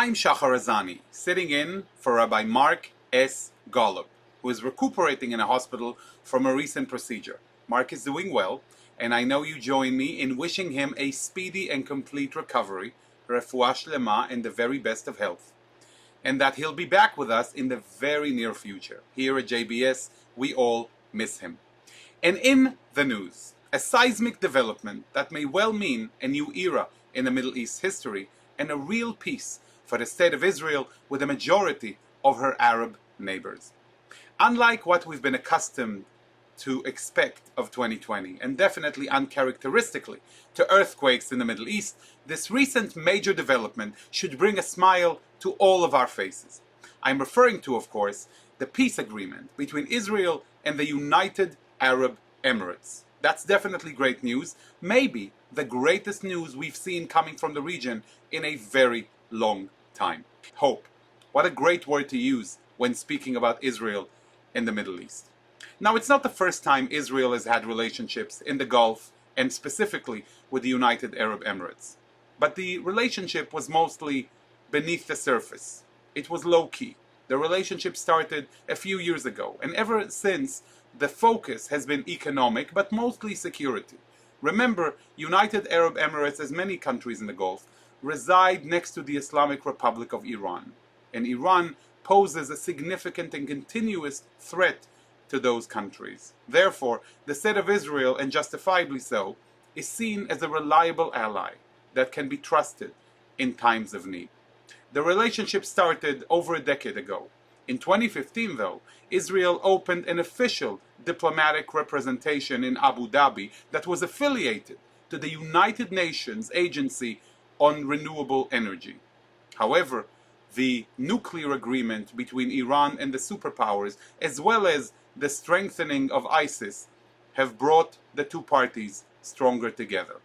I'm Shahar Azani, sitting in for Rabbi Marc S. Schneier, who is recuperating in a hospital from a recent procedure. Marc is doing well, and I know you join me in wishing him a speedy and complete recovery, refuah shlema, and the very best of health, and that he'll be back with us in the very near future. Here at JBS, we all miss him. And in the news, a seismic development that may well mean a new era in the Middle East history and a real peace for the state of Israel with a majority of her Arab neighbors. Unlike what we've been accustomed to expect of 2020, and definitely uncharacteristically to earthquakes in the Middle East, this recent major development should bring a smile to all of our faces. I'm referring to, of course, the peace agreement between Israel and the United Arab Emirates. That's definitely great news, maybe the greatest news we've seen coming from the region in a very long time. Hope. What a great word to use when speaking about Israel in the Middle East. Now, it's not the first time Israel has had relationships in the Gulf and specifically with the United Arab Emirates. But the relationship was mostly beneath the surface. It was low-key. The relationship started a few years ago, and ever since, the focus has been economic, but mostly security. Remember, United Arab Emirates, as many countries in the Gulf, reside next to the Islamic Republic of Iran, and Iran poses a significant and continuous threat to those countries. Therefore, the state of Israel, and justifiably so, is seen as a reliable ally that can be trusted in times of need. The relationship started over a decade ago. In 2015, though, Israel opened an official diplomatic representation in Abu Dhabi that was affiliated to the United Nations Agency on Renewable Energy. However, the nuclear agreement between Iran and the superpowers, as well as the strengthening of ISIS, have brought the two parties stronger together.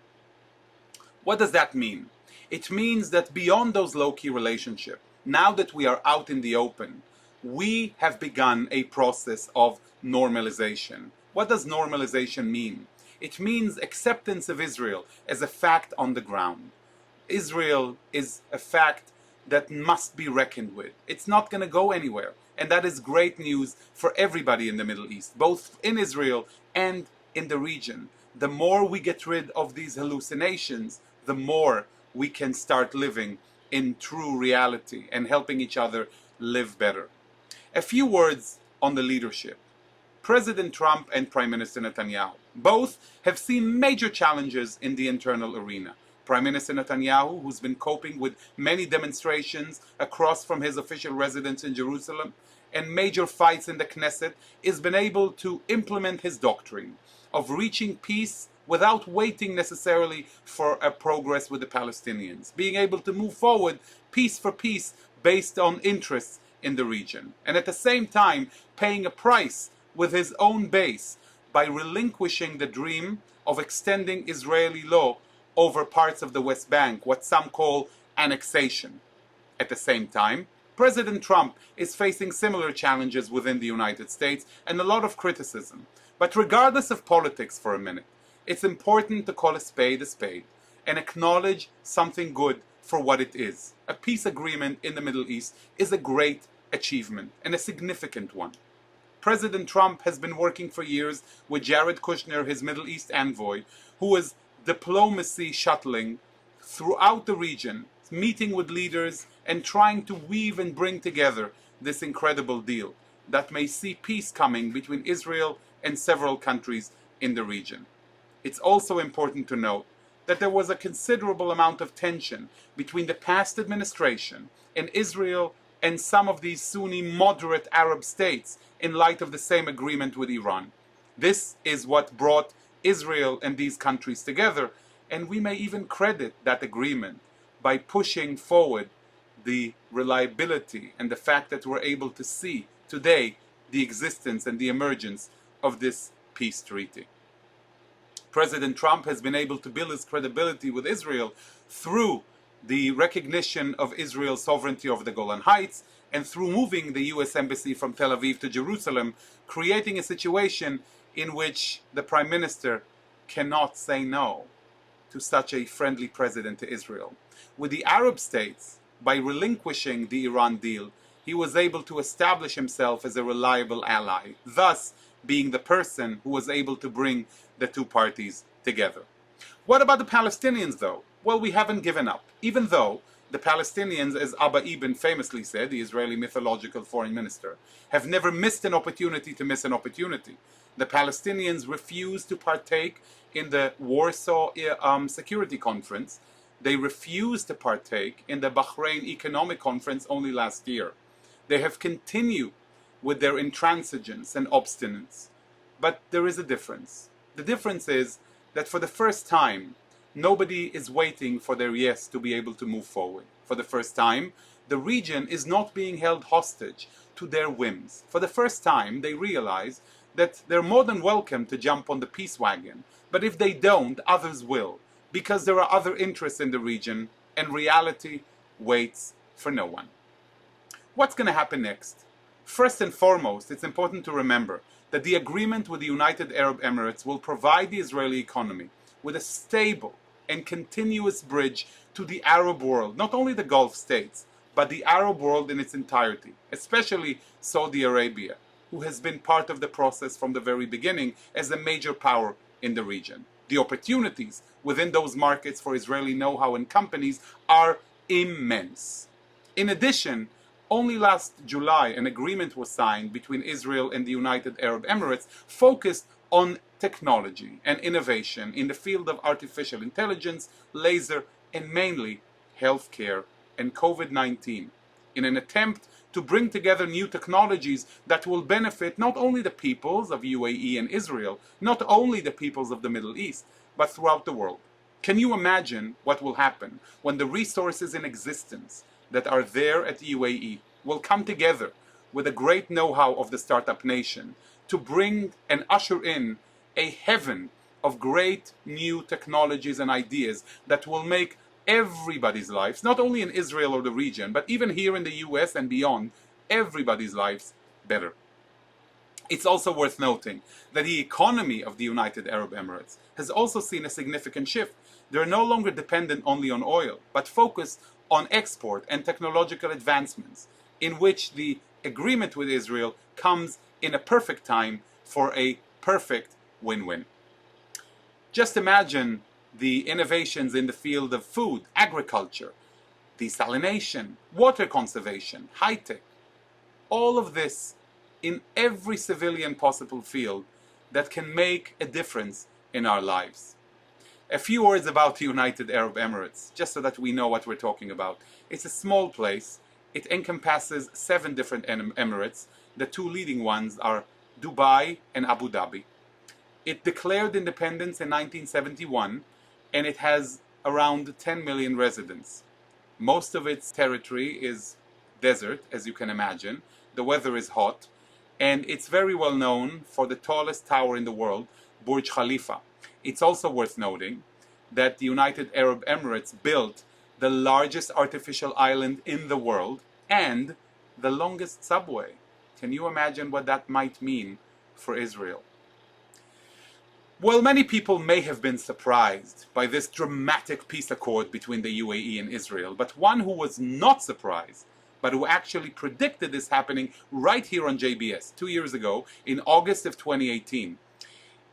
What does that mean? It means that beyond those low-key relationships, now that we are out in the open, we have begun a process of normalization. What does normalization mean? It means acceptance of Israel as a fact on the ground. Israel is a fact that must be reckoned with. It's not going to go anywhere. And that is great news for everybody in the Middle East, both in Israel and in the region. The more we get rid of these hallucinations, the more we can start living in true reality and helping each other live better. A few words on the leadership. President Trump and Prime Minister Netanyahu both have seen major challenges in the internal arena. Prime Minister Netanyahu, who's been coping with many demonstrations across from his official residence in Jerusalem and major fights in the Knesset, has been able to implement his doctrine of reaching peace without waiting necessarily for a progress with the Palestinians, being able to move forward piece for piece based on interests in the region, and at the same time paying a price with his own base by relinquishing the dream of extending Israeli law over parts of the West Bank, what some call annexation. At the same time, President Trump is facing similar challenges within the United States and a lot of criticism. But regardless of politics for a minute, it's important to call a spade and acknowledge something good for what it is. A peace agreement in the Middle East is a great achievement and a significant one. President Trump has been working for years with Jared Kushner, his Middle East envoy, who was diplomacy shuttling throughout the region, meeting with leaders and trying to weave and bring together this incredible deal that may see peace coming between Israel and several countries in the region. It's also important to note that there was a considerable amount of tension between the past administration and Israel and some of these Sunni moderate Arab states in light of the same agreement with Iran. This is what brought Israel and these countries together, and we may even credit that agreement by pushing forward the reliability and the fact that we're able to see today the existence and the emergence of this peace treaty. President Trump has been able to build his credibility with Israel through the recognition of Israel's sovereignty over the Golan Heights and through moving the U.S. Embassy from Tel Aviv to Jerusalem, creating a situation in which the Prime Minister cannot say no to such a friendly president to Israel. With the Arab states by relinquishing the Iran deal, he was able to establish himself as a reliable ally, thus being the person who was able to bring the two parties together. What about the Palestinians, though? Well, we haven't given up, even though the Palestinians, as Abba Eban famously said, the Israeli mythological foreign minister, have never missed an opportunity to miss an opportunity. The Palestinians refused to partake in the Warsaw Security Conference. They refused to partake in the Bahrain Economic Conference only last year. They have continued with their intransigence and obstinance. But there is a difference. The difference is that for the first time, nobody is waiting for their yes to be able to move forward. For the first time, the region is not being held hostage to their whims. For the first time, they realize that they're more than welcome to jump on the peace wagon. But if they don't, others will, because there are other interests in the region, and reality waits for no one. What's going to happen next? First and foremost, it's important to remember that the agreement with the United Arab Emirates will provide the Israeli economy with a stable and continuous bridge to the Arab world, not only the Gulf states, but the Arab world in its entirety, especially Saudi Arabia, who has been part of the process from the very beginning as a major power in the region. The opportunities within those markets for Israeli know-how and companies are immense. In addition, only last July, an agreement was signed between Israel and the United Arab Emirates focused on technology and innovation in the field of artificial intelligence, laser, and mainly healthcare and COVID-19, in an attempt to bring together new technologies that will benefit not only the peoples of UAE and Israel, not only the peoples of the Middle East, but throughout the world. Can you imagine what will happen when the resources in existence that are there at the UAE will come together with the great know-how of the startup nation to bring and usher in a heaven of great new technologies and ideas that will make everybody's lives, not only in Israel or the region, but even here in the US and beyond, everybody's lives better. It's also worth noting that the economy of the United Arab Emirates has also seen a significant shift. They're no longer dependent only on oil, but focused on export and technological advancements, in which the agreement with Israel comes in a perfect time for a perfect win-win. Just imagine the innovations in the field of food, agriculture, desalination, water conservation, high-tech, all of this in every civilian possible field that can make a difference in our lives. A few words about the United Arab Emirates, just so that we know what we're talking about. It's a small place. It encompasses 7 different emirates. The 2 leading ones are Dubai and Abu Dhabi. It declared independence in 1971, and it has around 10 million residents. Most of its territory is desert, as you can imagine. The weather is hot, and it's very well known for the tallest tower in the world, Burj Khalifa. It's also worth noting that the United Arab Emirates built the largest artificial island in the world and the longest subway. Can you imagine what that might mean for Israel? Well, many people may have been surprised by this dramatic peace accord between the UAE and Israel, but one who was not surprised, but who actually predicted this happening right here on JBS 2 years ago in August of 2018,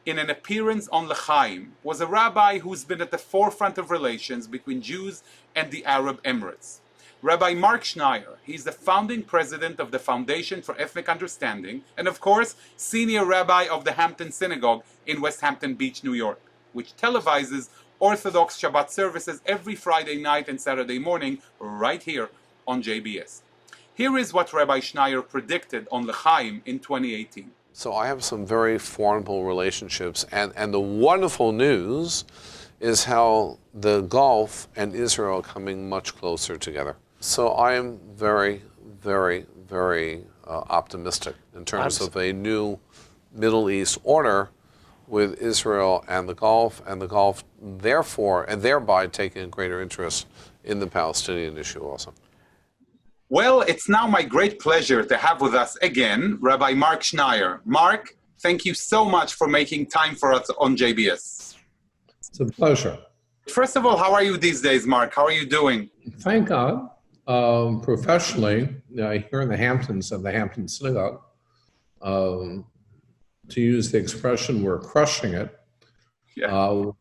in an appearance on L'Chaim, was a rabbi who's been at the forefront of relations between Jews and the Arab Emirates. Rabbi Marc Schneier. He's the founding president of the Foundation for Ethnic Understanding, and of course, senior rabbi of the Hampton Synagogue in West Hampton Beach, New York, which televises Orthodox Shabbat services every Friday night and Saturday morning right here on JBS. Here is what Rabbi Schneier predicted on L'Chaim in 2018. So I have some very formidable relationships, and the wonderful news is how the Gulf and Israel are coming much closer together. So I am very, very, very optimistic in terms of a new Middle East order with Israel and the Gulf therefore, and thereby taking a greater interest in the Palestinian issue also. Well, it's now my great pleasure to have with us again Rabbi Marc Schneier. Marc, thank you so much for making time for us on JBS. It's a pleasure. First of all, how are you these days, Marc? How are you doing? Thank God. Professionally, here in the Hamptons at the Hampton Synagogue, um, to use the expression, we're crushing it. Yeah.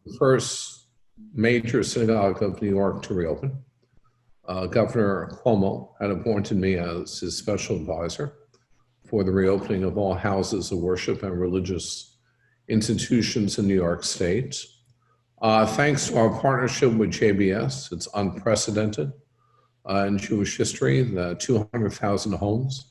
The first major synagogue of New York to reopen. Governor Cuomo had appointed me as his special advisor for the reopening of all houses of worship and religious institutions in New York State. Thanks to our partnership with JBS, it's unprecedented in Jewish history. The 200,000 homes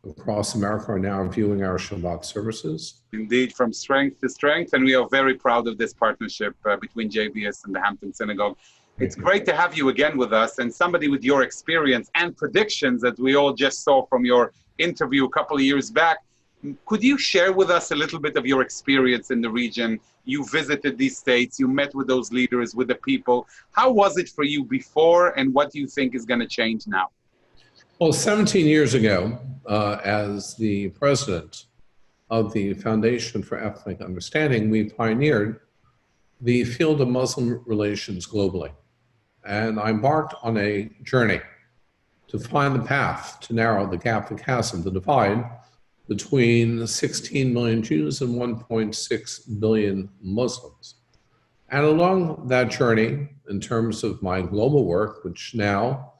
across America are now viewing our Shabbat services. Indeed, from strength to strength, and we are very proud of this partnership between JBS and the Hampton Synagogue. It's great to have you again with us, and somebody with your experience and predictions that we all just saw from your interview a couple of years back. Could you share with us a little bit of your experience in the region? You visited these states, you met with those leaders, with the people. How was it for you before, and what do you think is going to change now? Well, 17 years ago, as the president of the Foundation for Ethnic Understanding, we pioneered the field of Muslim relations globally. And I embarked on a journey to find the path to narrow the gap, the chasm, the divide between 16 million Jews and 1.6 billion Muslims. And along that journey, in terms of my global work, which now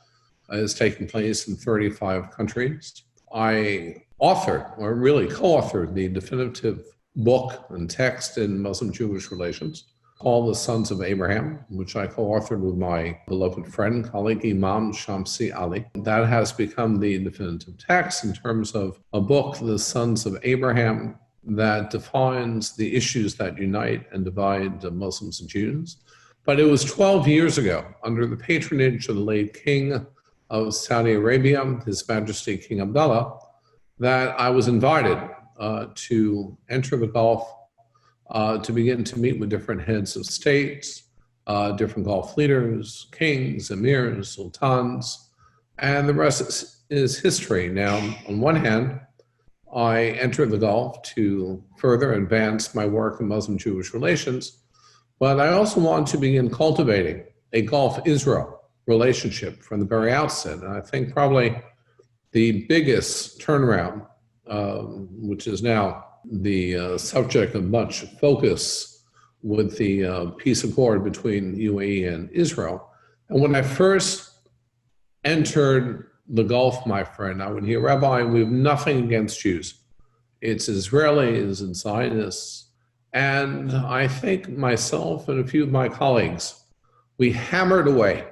is taking place in 35 countries, I authored, or really co-authored, the definitive book and text in Muslim-Jewish relations called The Sons of Abraham, which I co-authored with my beloved friend, colleague, Imam Shamsi Ali. That has become the definitive text in terms of a book, The Sons of Abraham, that defines the issues that unite and divide Muslims and Jews. But it was 12 years ago, under the patronage of the late King of Saudi Arabia, His Majesty King Abdullah, that I was invited to enter the Gulf to begin to meet with different heads of states, different Gulf leaders, kings, emirs, sultans, and the rest is history. Now, on one hand, I entered the Gulf to further advance my work in Muslim-Jewish relations, but I also want to begin cultivating a Gulf-Israel relationship from the very outset. And I think probably the biggest turnaround, which is now the subject of much focus with the peace accord between UAE and Israel. And when I first entered the Gulf, my friend, I would hear, Rabbi, we have nothing against Jews. It's Israelis and Zionists. And I think myself and a few of my colleagues, we hammered away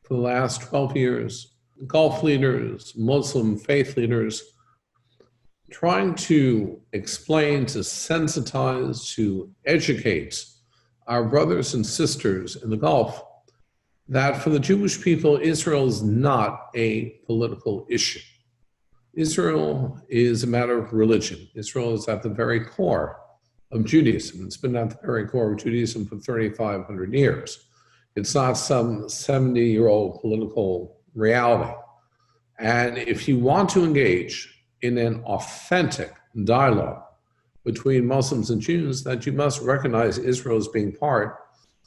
for the last 12 years, Gulf leaders, Muslim faith leaders, trying to explain, to sensitize, to educate our brothers and sisters in the Gulf that for the Jewish people, Israel is not a political issue. Israel is a matter of religion. Israel is at the very core of Judaism. It's been at the very core of Judaism for 3,500 years. It's not some 70-year-old political reality. And if you want to engage in an authentic dialogue between Muslims and Jews, that you must recognize Israel as being part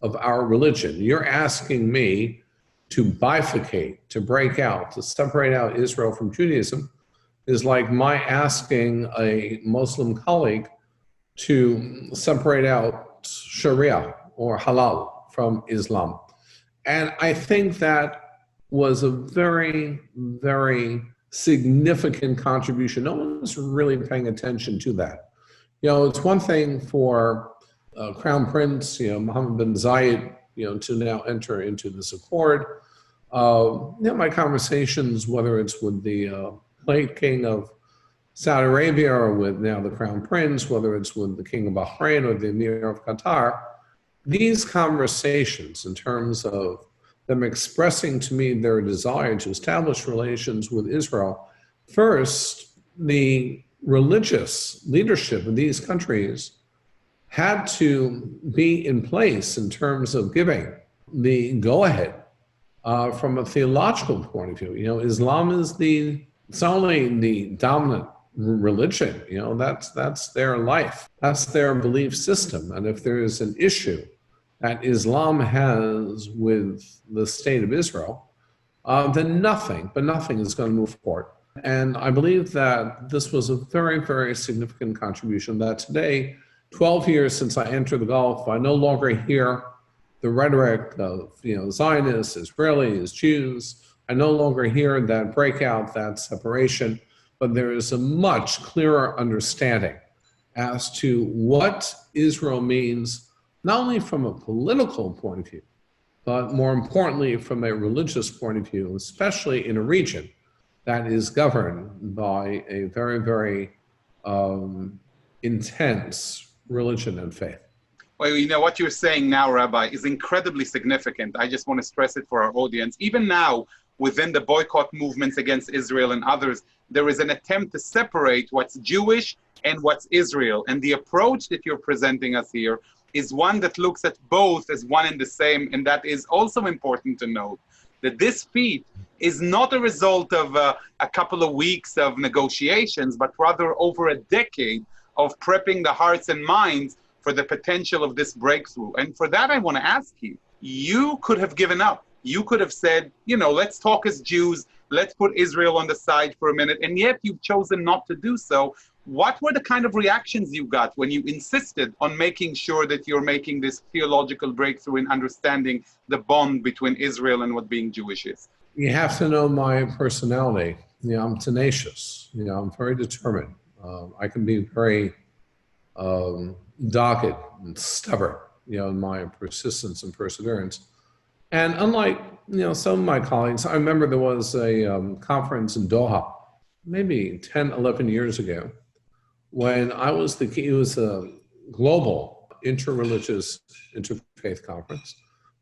of our religion. You're asking me to bifurcate, to break out, to separate out Israel from Judaism is like my asking a Muslim colleague to separate out Sharia or halal from Islam. And I think that was a very, very significant contribution. No one's really paying attention to that. You know, it's one thing for Crown Prince, Mohammed bin Zayed, to now enter into this accord. My conversations, whether it's with the late King of Saudi Arabia or with now the Crown Prince, whether it's with the King of Bahrain or the Emir of Qatar, these conversations in terms of them expressing to me their desire to establish relations with Israel, first, the religious leadership of these countries had to be in place in terms of giving the go-ahead from a theological point of view. Islam is it's not only the dominant religion, that's their life, that's their belief system. And if there is an issue that Islam has with the state of Israel, then nothing is going to move forward. And I believe that this was a very, very significant contribution that today, 12 years since I entered the Gulf, I no longer hear the rhetoric of, Zionists, Israelis, Jews. I no longer hear that breakout, that separation, but there is a much clearer understanding as to what Israel means, not only from a political point of view, but more importantly, from a religious point of view, especially in a region that is governed by a very, very intense religion and faith. Well, what you're saying now, Rabbi, is incredibly significant. I just want to stress it for our audience. Even now, within the boycott movements against Israel and others, there is an attempt to separate what's Jewish and what's Israel. And the approach that you're presenting us here is one that looks at both as one and the same. And that is also important to note, that this feat is not a result of a couple of weeks of negotiations, but rather over a decade of prepping the hearts and minds for the potential of this breakthrough. And for that, I want to ask you, you could have given up. You could have said, let's talk as Jews, let's put Israel on the side for a minute, and yet you've chosen not to do so. What were the kind of reactions you got when you insisted on making sure that you're making this theological breakthrough in understanding the bond between Israel and what being Jewish is? You have to know my personality. I'm tenacious. I'm very determined. I can be very dogged and stubborn, in my persistence and perseverance. And unlike, some of my colleagues, I remember there was a conference in Doha, maybe 10, 11 years ago, when it was a global interreligious interfaith conference.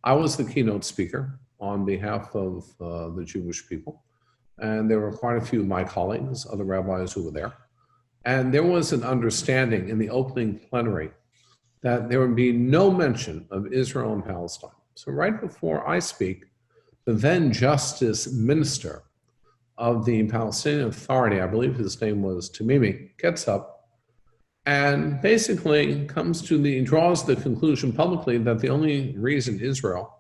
I was the keynote speaker on behalf of the Jewish people. And there were quite a few of my colleagues, other rabbis who were there. And there was an understanding in the opening plenary that there would be no mention of Israel and Palestine. So right before I speak, the then Justice Minister of the Palestinian Authority, I believe his name was Tamimi, gets up and basically draws the conclusion publicly that the only reason Israel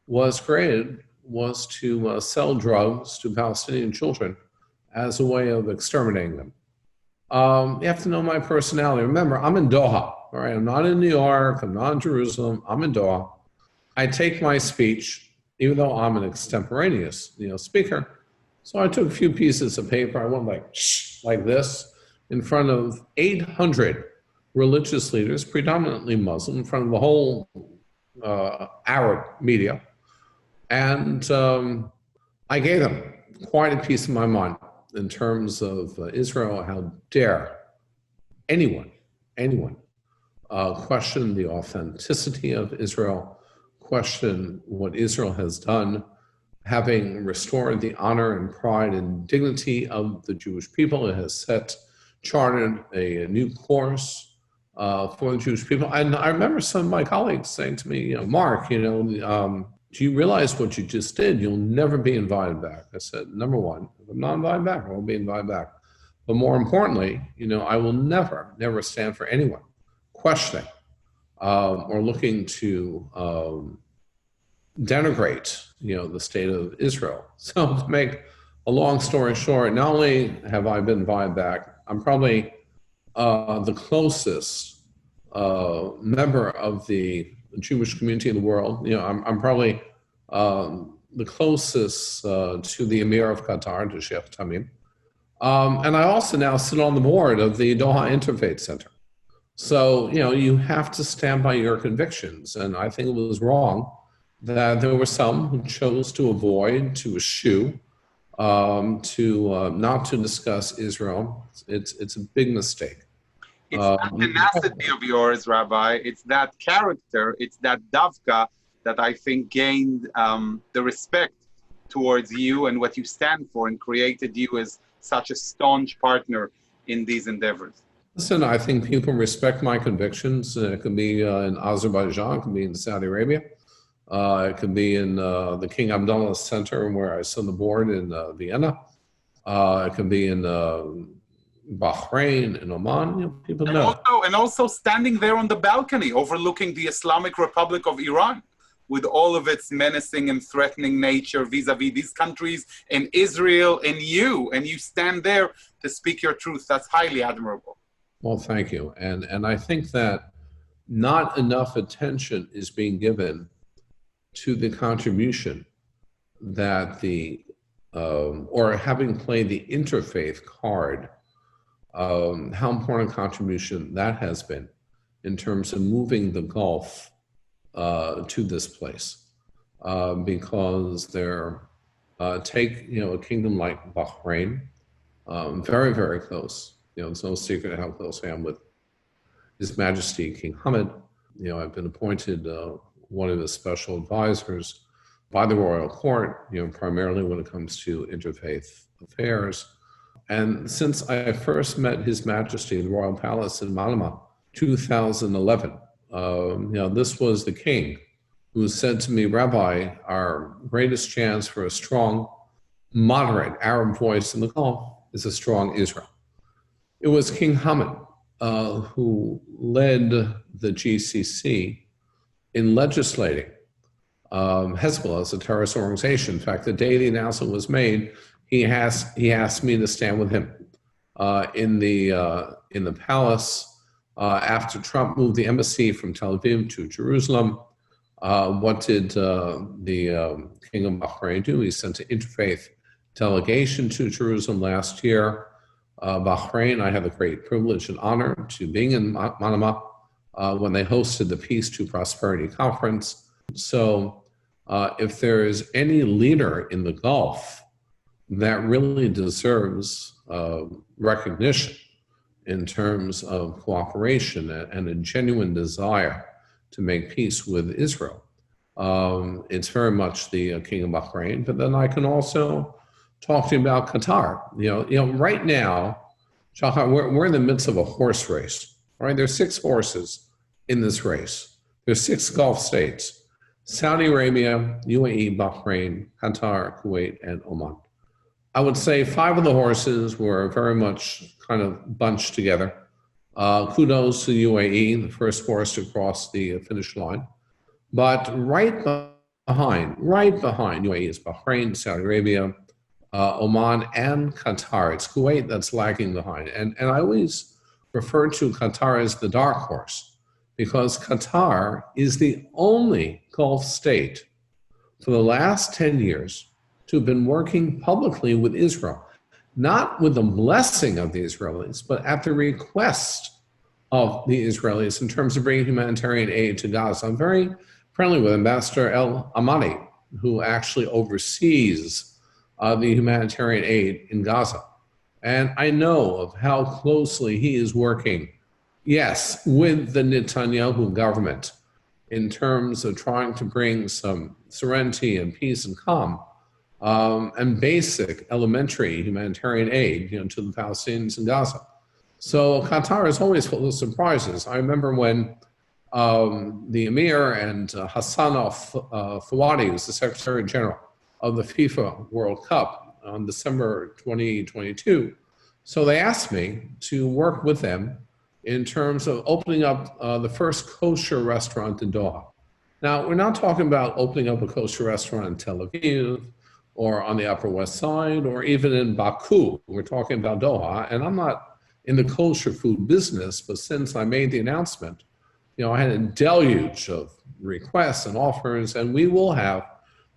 was created was to sell drugs to Palestinian children as a way of exterminating them. You have to know my personality. Remember, I'm in Doha, all right? I'm not in New York, I'm not in Jerusalem, I'm in Doha. I take my speech, even though I'm an extemporaneous, speaker. So I took a few pieces of paper, I went like this, in front of 800 religious leaders, predominantly Muslim, in front of the whole Arab media. And I gave them quite a piece of my mind in terms of Israel. How dare anyone question the authenticity of Israel, question what Israel has done, having restored the honor and pride and dignity of the Jewish people. It has charted a new course for the Jewish people. And I remember some of my colleagues saying to me, Mark, do you realize what you just did? You'll never be invited back. I said, number one, if I'm not invited back, I won't be invited back. But more importantly, I will never stand for anyone questioning or looking to denigrate, the state of Israel. So to make a long story short, not only have I been invited back, I'm probably the closest member of the Jewish community in the world. I'm probably the closest to the Emir of Qatar, to Sheikh Tamim. And I also now sit on the board of the Doha Interfaith Center. So, you have to stand by your convictions. And I think it was wrong that there were some who chose to avoid, to eschew, not to discuss Israel. It's a big mistake. It's that tenacity of yours, Rabbi. It's that character. It's that davka that I think gained the respect towards you and what you stand for, and created you as such a staunch partner in these endeavors. Listen, I think people respect my convictions. It could be in Azerbaijan, it could be in Saudi Arabia, it could be in the King Abdullah Center where I sit on the board in Vienna. It could be in Bahrain and Oman. People know. And also standing there on the balcony overlooking the Islamic Republic of Iran. with all of its menacing and threatening nature vis-a-vis these countries and Israel and you stand there to speak your truth. That's highly admirable. Well, thank you. And I think that not enough attention is being given to the contribution that or having played the interfaith card, how important a contribution that has been in terms of moving the Gulf to this place. Because take a kingdom like Bahrain, very, very close. It's no secret how close I am with His Majesty King Hamad. I've been appointed one of his special advisors by the royal court, primarily when it comes to interfaith affairs. And since I first met His Majesty in the Royal Palace in Manama, 2011, this was the king who said to me, Rabbi, our greatest chance for a strong, moderate Arab voice in the Gulf is a strong Israel. It was King Hamad who led the GCC in legislating Hezbollah as a terrorist organization. In fact, the day the announcement was made, he asked me to stand with him in the palace after Trump moved the embassy from Tel Aviv to Jerusalem. What did the King of Bahrain do? He sent an interfaith delegation to Jerusalem last year. Bahrain, I had the great privilege and honor to being in Manama when they hosted the Peace to Prosperity Conference. So if there is any leader in the Gulf that really deserves recognition in terms of cooperation and a genuine desire to make peace with Israel, it's very much the King of Bahrain. But then I can also talk to you about Qatar. Right now, Shahar, we're in the midst of a horse race. Right? There's 6 horses in this race. There's 6 Gulf states: Saudi Arabia, UAE, Bahrain, Qatar, Kuwait, and Oman. I would say 5 of the horses were very much kind of bunched together. Kudos to UAE, the first horse to cross the finish line. But right behind UAE is Bahrain, Saudi Arabia, Oman, and Qatar. It's Kuwait that's lagging behind. And I always refer to Qatar as the dark horse, because Qatar is the only Gulf state for the last 10 years to have been working publicly with Israel, not with the blessing of the Israelis, but at the request of the Israelis in terms of bringing humanitarian aid to Gaza. I'm very friendly with Ambassador El Amadi, who actually oversees the humanitarian aid in Gaza. And I know of how closely he is working, yes, with the Netanyahu government in terms of trying to bring some serenity and peace and calm and basic elementary humanitarian aid to the Palestinians in Gaza. So Qatar is always full of surprises. I remember when the Emir and Hassan al-Fawadi, who was the Secretary General of the FIFA World Cup on December 2022. So they asked me to work with them in terms of opening up the first kosher restaurant in Doha. Now, we're not talking about opening up a kosher restaurant in Tel Aviv or on the Upper West Side or even in Baku. We're talking about Doha. And I'm not in the kosher food business, but since I made the announcement, I had a deluge of requests and offers, and we will have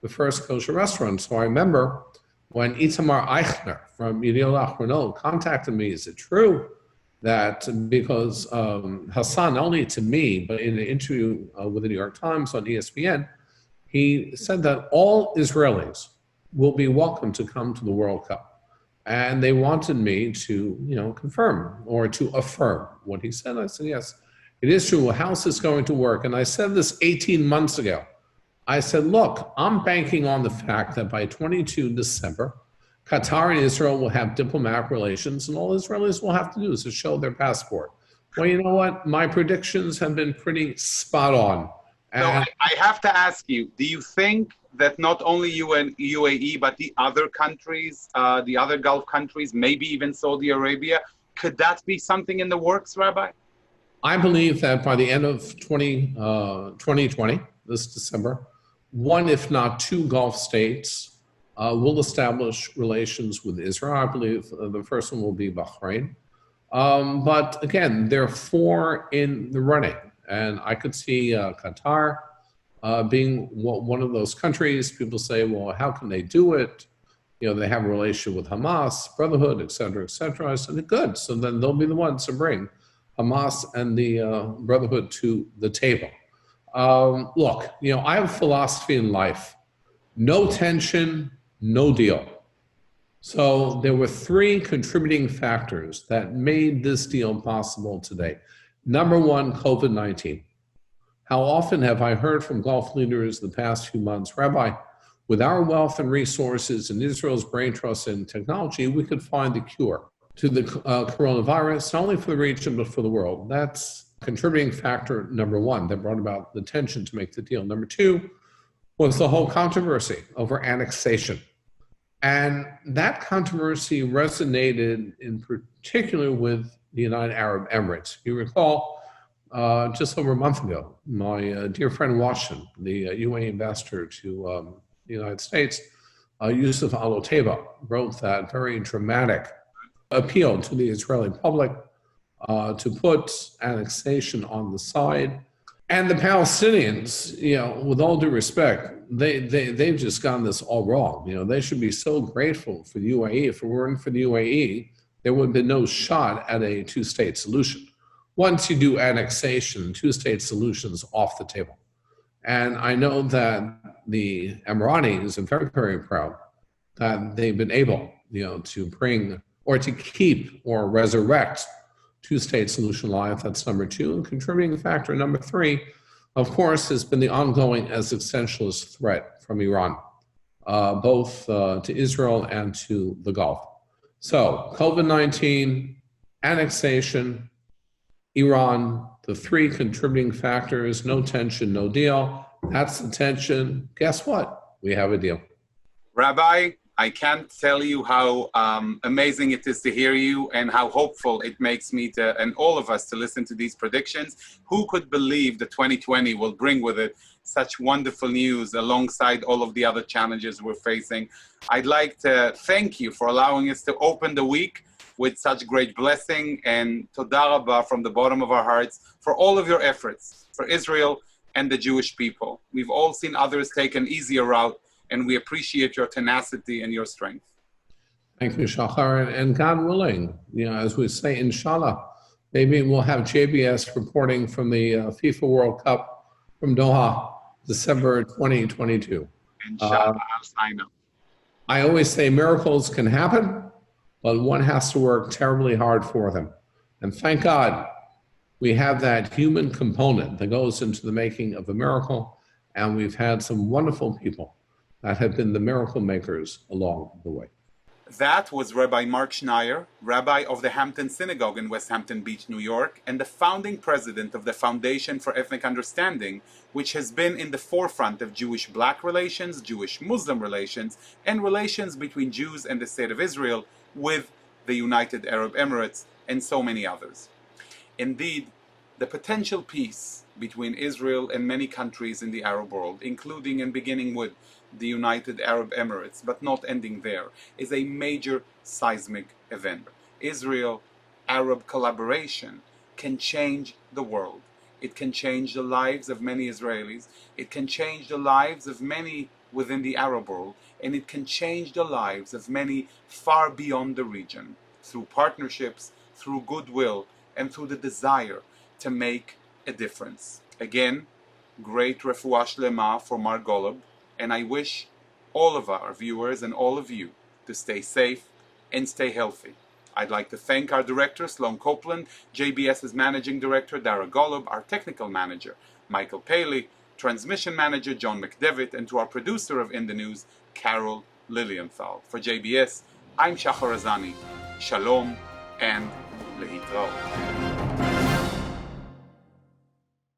the first kosher restaurant. So I remember when Itamar Eichner from Yediot Ahronoth contacted me, is it true that because Hassan, not only to me, but in an interview with the New York Times on ESPN, he said that all Israelis will be welcome to come to the World Cup. And they wanted me to, confirm or to affirm what he said. I said, yes, it is true. How is this going to work? And I said this 18 months ago. I said, look, I'm banking on the fact that by 22 December, Qatar and Israel will have diplomatic relations, and all Israelis will have to do is to show their passport. Well, you know what? My predictions have been pretty spot on. So I have to ask you, do you think that not only you and UAE, but the other countries, the other Gulf countries, maybe even Saudi Arabia, could that be something in the works, Rabbi? I believe that by the end of 2020, this December, one, if not two, Gulf states will establish relations with Israel. I believe the first one will be Bahrain. But again, there are four in the running, and I could see Qatar being one of those countries. People say, well, how can they do it? You know, they have a relationship with Hamas, Brotherhood, et cetera, et cetera. I said, good. So then they'll be the ones to bring Hamas and the Brotherhood to the table. Look, you know, I have a philosophy in life: no tension, no deal. So there were three contributing factors that made this deal possible today. Number one, COVID-19. How often have I heard from Gulf leaders the past few months, Rabbi, with our wealth and resources and Israel's brain trust and technology, we could find the cure to the coronavirus, not only for the region, but for the world. That's contributing factor number one that brought about the tension to make the deal. Number two was the whole controversy over annexation. And that controversy resonated in particular with the United Arab Emirates. You recall, just over a month ago, my dear friend Washington, the UAE ambassador to the United States, Yusuf Al-Otaiba, wrote that very dramatic appeal to the Israeli public to put annexation on the side. And the Palestinians, you know, with all due respect, they've just gotten this all wrong. You know, they should be so grateful for the UAE. If it weren't for the UAE, there would have been no shot at a two-state solution. Once you do annexation, two-state solutions off the table. And I know that the Emiratis are very, very proud that they've been able, you know, to bring or to keep or resurrect two-state solution alive. That's number two. And contributing factor number three, of course, has been the ongoing existentialist threat from Iran, both to Israel and to the Gulf. So COVID-19, annexation, Iran, the three contributing factors: no tension, no deal. That's the tension. Guess what? We have a deal. Rabbi, I can't tell you how amazing it is to hear you and how hopeful it makes me to, and all of us, to listen to these predictions. Who could believe that 2020 will bring with it such wonderful news alongside all of the other challenges we're facing? I'd like to thank you for allowing us to open the week with such great blessing, and toda rabba from the bottom of our hearts for all of your efforts for Israel and the Jewish people. We've all seen others take an easier route, and we appreciate your tenacity and your strength. Thank you, Shahar. And God willing, you know, as we say, inshallah, maybe we'll have JBS reporting from the FIFA World Cup from Doha, December 2022. Inshallah, I'll sign up. I always say miracles can happen, but one has to work terribly hard for them. And thank God we have that human component that goes into the making of a miracle, and we've had some wonderful people that have been the miracle makers along the way. That was Rabbi Marc Schneier, rabbi of the Hampton Synagogue in West Hampton Beach, New York, and the founding president of the Foundation for Ethnic Understanding, which has been in the forefront of Jewish-Black relations, Jewish-Muslim relations, and relations between Jews and the State of Israel with the United Arab Emirates and so many others. Indeed, the potential peace between Israel and many countries in the Arab world, including and beginning with the United Arab Emirates, but not ending there, is a major seismic event. Israel-Arab collaboration can change the world. It can change the lives of many Israelis. It can change the lives of many within the Arab world, and it can change the lives of many far beyond the region through partnerships, through goodwill, and through the desire to make a difference. Again, great refuah shlema for Mar Golub, and I wish all of our viewers and all of you to stay safe and stay healthy. I'd like to thank our director, Sloan Copeland, JBS's managing director, Dara Golub, our technical manager, Michael Paley, transmission manager, John McDevitt, and to our producer of In the News, Carol Lilienthal. For JBS, I'm Shahar Azani. Shalom and lehitraot.